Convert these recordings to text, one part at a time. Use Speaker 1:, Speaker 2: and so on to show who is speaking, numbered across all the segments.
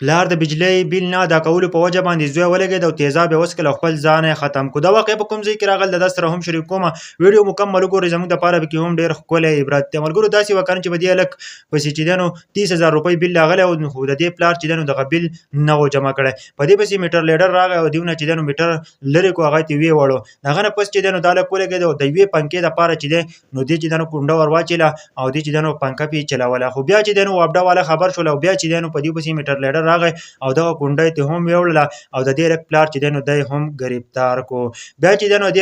Speaker 1: پلار د بجلی بیل نه ادا کولو په وجه باندې زوی ولګېد او تیزاب یې وڅښل او خپل ځان یې ختم کړو. دا واقعه په کوم ځای کې راغله د ده سره هم شریک کومه. ویډیو مکمل وګورئ، زموږ دپاره پکې هم ډېر ښکلی عبرت دی. ملګرو داسې وه که نه چې په دې هلک پسې چې دی نو 30,000 روپۍ بیل راغلی او خو د دې پلار چې دی نو دغه بیل نه و جمع کړی. په دې پسې میټر لیډر راغی او دیونه چې دی نو میټر لرې کړو، هغه یې ترې ویوړو. د هغه نه پس چې دی نو دا هلک ولګېد او د یوې پنکې دپاره چې دی نو دې چې دی نو کونډه ور واچوله او دې چې دی نو پنکه پې چلوله. خو بیا چې دی نو وابډه والا خبر شول او بیا چې دی نو په دې پسې میټر لیډر راغی او دغه کونډه یې ترې هم ویوړله او د دې هلک پلار چې دی نو دی هم ګرفتار کړو. بیا چې دی نو دې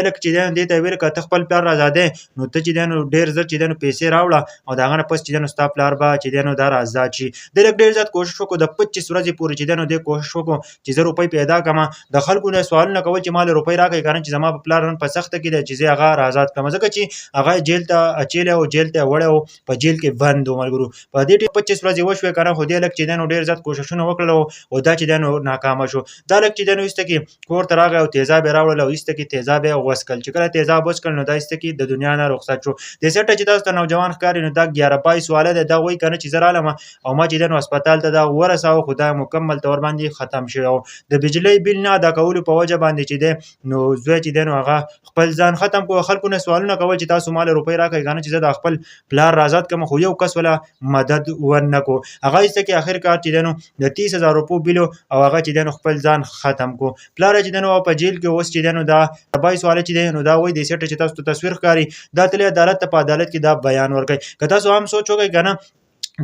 Speaker 1: هلک چې دی نو دې ته یې ویل که ته خپل پلار ازادوې نو ته چې دی نو ډېر ژر چې دی نو پیسې راوړه او د هغه نه پس چې دی نو ستا پلار به چې دی نو دا ازاد شي. دې هلک ډېر زیات کوښښ وکړو، د 25 ورځې پورې چې دی نو دې کوښښ وکړو چې زه روپۍ پیدا کړمه. د خلکو نه سوالونه کول چې ما له روپۍ راکړئ که نه چې زما په پلار نن په سخته کې دی چې زه یې هغه ازاد کړم، ځکه چې هغه یې جیل ته اچولی او جیل ته یې وړی او په جیل کې بند و. ملګرو په دې 25 ورځې وشوې که نه، خو دې هلک چې دی نو ډېر زیات کوښښونه وکړل او دا چې دی نو ناکامه شو. دا هلک چې دی نو ایسته کې کور ته راغی او تیزاب یې راوړل او ایسته کې تیزاب یې وڅښل. چې کله تیزاب وڅښل نو دا ایسته کې د دنیا نه رخصت شو. دې سیټه چې تاسو ته نوجوان ښکاري نو دا 11-22 واله دی. دا وایي که نه چې زه رالم او ما چې دی نو هسپتال ته دا ورساوه، خو دا مکمل طور باندې ختم شوی و. د بجلی بیل نه ادا کولو په وجه باندې چې دی نو زوی چې دی نو هغه خپل ځان ختم کړو. خلکو نه سوالونه کول چې تاسو ما له روپۍ راکړئ که نه چې زه د خپل پلار را ازاد کړم، خو یو کس وله مدد ونه کړو. هغه ایسته کې آخر کار چې دی نو د 30,000 روپو بیل او هغه چې دی نو خپل ځان ختم کړو. پلار یې چې دی نو په جیل کې اوس چې دی نو دا 22 واله چې دی نو دا وایي دې سیټه چې تاسو ته تصویر ښکاري دا تللی عدالت ته، په عدالت کې دا بیان ورکوي. که تاسو هم سوچ وکړئ که نه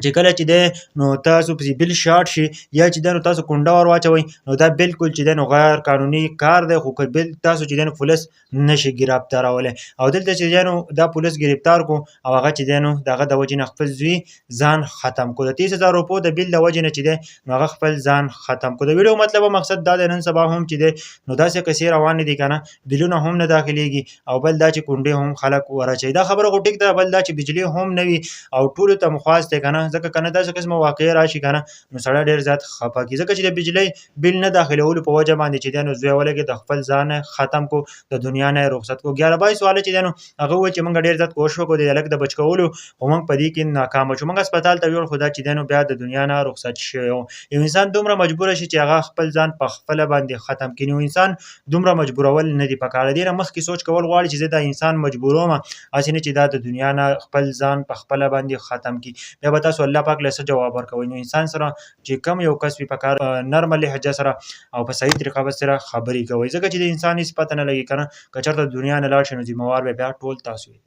Speaker 1: چې کله چې دی نو تاسو پسې بیل شارټ شي یا چې دی نو تاسو کونډه ور واچوئ نو دا بالکل چې دی نو غیر قانوني کار دی. خو که بیل تاسو چې دی نو پولیس نشي ګرفتارولی او دلته چې دی نو دا پولیس ګرفتار کړو او هغه چې دی نو د هغه د وجې نه خپل زوی ځان ختم کړو. د 30,000 روپو د بیل د وجې نه چې دی نو هغه خپل ځان ختم کړو. د ویډیو مطلب او مقصد دا دی نن سبا هم چې دی نو داسې قصې روانې دي که نه، بیلونه هم نه داخلېږي او بل دا چې کونډې هم خلک ور اچوي. دا خبره خو ټیک ده، بل دا چې بجلي هم نه وي او ټولو ته مخواست دی که نه، ځکه که نه داسې قسمه واقعې راشي که نه نو سړی ډېر زیات خفه کېږي، ځکه چې د بجلۍ بیل نه داخلولو په وجه باندې چې دی نو زوی ولګېد د خپل ځان ختم کړو، د دنیا نه یې رخصت کړو. 11-22 واله چې دی نو هغه وویل چې موږ ډېر زیات کوښښ وکړو د هلک د بچ کولو، خو موږ په دې کې ناکامه شو. موږ هسپتال ته ویوړ، خو دا چې دی نو بیا د دنیا نه رخصت شوی و. یو انسان دومره مجبوره شي چې هغه خپل ځان په خپله باندې ختم کړي. یو انسان دومره مجبورول نه دي پکار. د دې نه مخکې سوچ کول غواړي چې زه دا انسان مجبورومه، هسې نه چې دا د دنیا نه خپل ځان په خپله باندې ختم کړي. بیا به تاسو الله پاک له څه جواب ورکوئ. نو انسان سره چې کم یو کس وي پکار نرمه لهجه سره او په صحیح طریقه به سره خبرې کوئ، ځکه چې د انسان هېڅ پته نه لګي که نه، که چېرته د دنیا نه لاړ شي نو ذمهوار به بیا ټول تاسو وي.